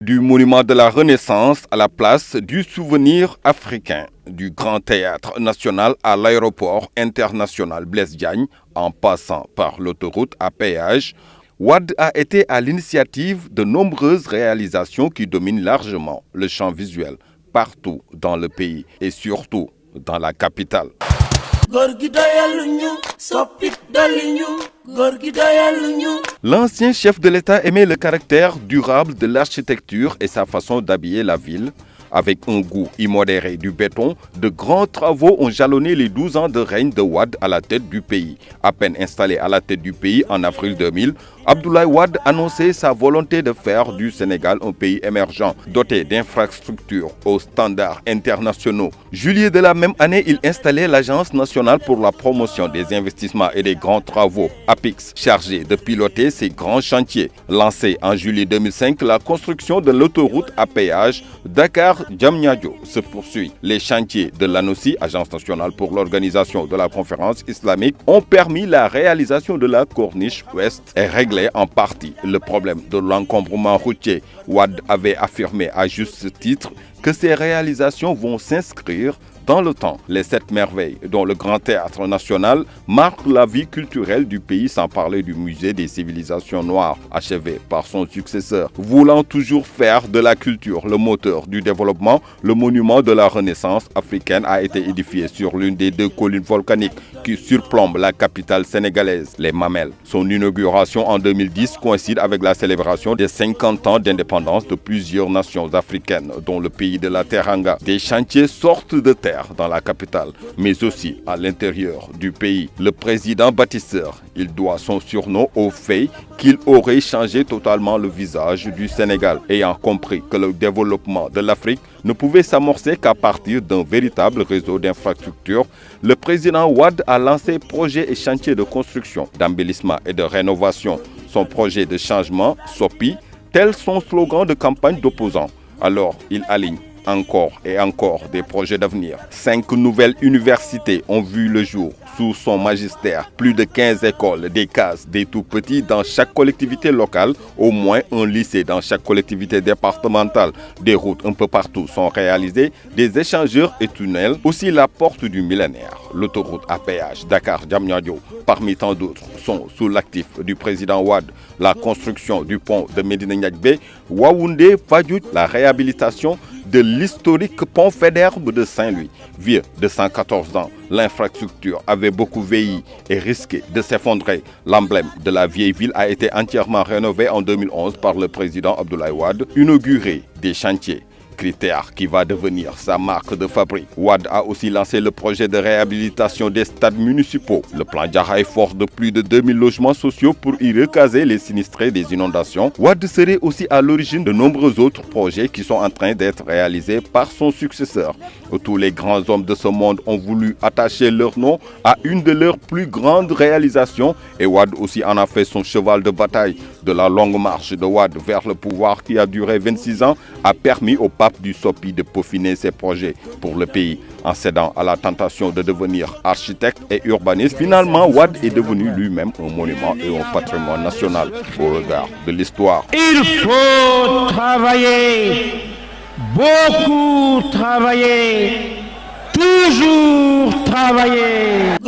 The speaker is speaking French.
Du monument de la Renaissance à la place du souvenir africain, du Grand Théâtre National à l'aéroport international Blaise Diagne, en passant par l'autoroute à péage, Wade a été à l'initiative de nombreuses réalisations qui dominent largement le champ visuel partout dans le pays et surtout dans la capitale. L'ancien chef de l'État aimait le caractère durable de l'architecture et sa façon d'habiller la ville. Avec un goût immodéré du béton, de grands travaux ont jalonné les 12 ans de règne de Wade à la tête du pays. À peine installé à la tête du pays en avril 2000, Abdoulaye Wade annonçait sa volonté de faire du Sénégal un pays émergent, doté d'infrastructures aux standards internationaux. Juillet de la même année, il installait l'Agence nationale pour la promotion des investissements et des grands travaux, APIX, chargée de piloter ces grands chantiers. Lancé en juillet 2005, la construction de l'autoroute à péage Dakar-Diamniadio se poursuit. Les chantiers de l'ANOCI, Agence nationale pour l'organisation de la conférence islamique, ont permis la réalisation de la corniche ouest et réglé en partie le problème de l'encombrement routier. Wade avait affirmé à juste titre que ces réalisations vont s'inscrire dans le temps. Les 7 merveilles, dont le Grand Théâtre National, marquent la vie culturelle du pays, sans parler du musée des civilisations noires, achevé par son successeur. Voulant toujours faire de la culture le moteur du développement, le monument de la Renaissance africaine a été édifié sur l'une des 2 collines volcaniques qui surplombent la capitale sénégalaise, les Mamelles. Son inauguration en 2010 coïncide avec la célébration des 50 ans d'indépendance de plusieurs nations africaines, dont le pays de la Teranga. Des chantiers sortent de terre dans la capitale, mais aussi à l'intérieur du pays. Le président bâtisseur, il doit son surnom au fait qu'il aurait changé totalement le visage du Sénégal, ayant compris que le développement de l'Afrique ne pouvait s'amorcer qu'à partir d'un véritable réseau d'infrastructures. Le président Wade a lancé projets et chantiers de construction, d'embellissement et de rénovation. Son projet de changement, SOPI, tel son slogan de campagne d'opposants. Alors, il aligne encore et encore des projets d'avenir. 5 nouvelles universités ont vu le jour sous son magistère. Plus de 15 écoles, des cases, des tout-petits dans chaque collectivité locale, au moins un lycée dans chaque collectivité départementale. Des routes un peu partout sont réalisées, des échangeurs et tunnels, aussi la porte du millénaire. L'autoroute à péage Dakar-Diamniadio, parmi tant d'autres, sont sous l'actif du président Wade. La construction du pont de Médina Ndiagbé, Yaoundé-Fadiouth, la réhabilitation de l'historique pont Faidherbe de Saint-Louis, vieux de 114 ans. L'infrastructure avait beaucoup vieilli et risqué de s'effondrer. L'emblème de la vieille ville a été entièrement rénové en 2011 par le président Abdoulaye Wade, inauguré des chantiers. Critère qui va devenir sa marque de fabrique. Wade a aussi lancé le projet de réhabilitation des stades municipaux. Le plan Diarra est fort de plus de 2000 logements sociaux pour y recaser les sinistrés des inondations. Wade serait aussi à l'origine de nombreux autres projets qui sont en train d'être réalisés par son successeur. Tous les grands hommes de ce monde ont voulu attacher leur nom à une de leurs plus grandes réalisations et Wade aussi en a fait son cheval de bataille. De la longue marche de Wade vers le pouvoir qui a duré 26 ans a permis au pape du SOPI de peaufiner ses projets pour le pays. En cédant à la tentation de devenir architecte et urbaniste, finalement Wade est devenu lui-même un monument et un patrimoine national au regard de l'histoire. Il faut travailler, beaucoup travailler, toujours travailler.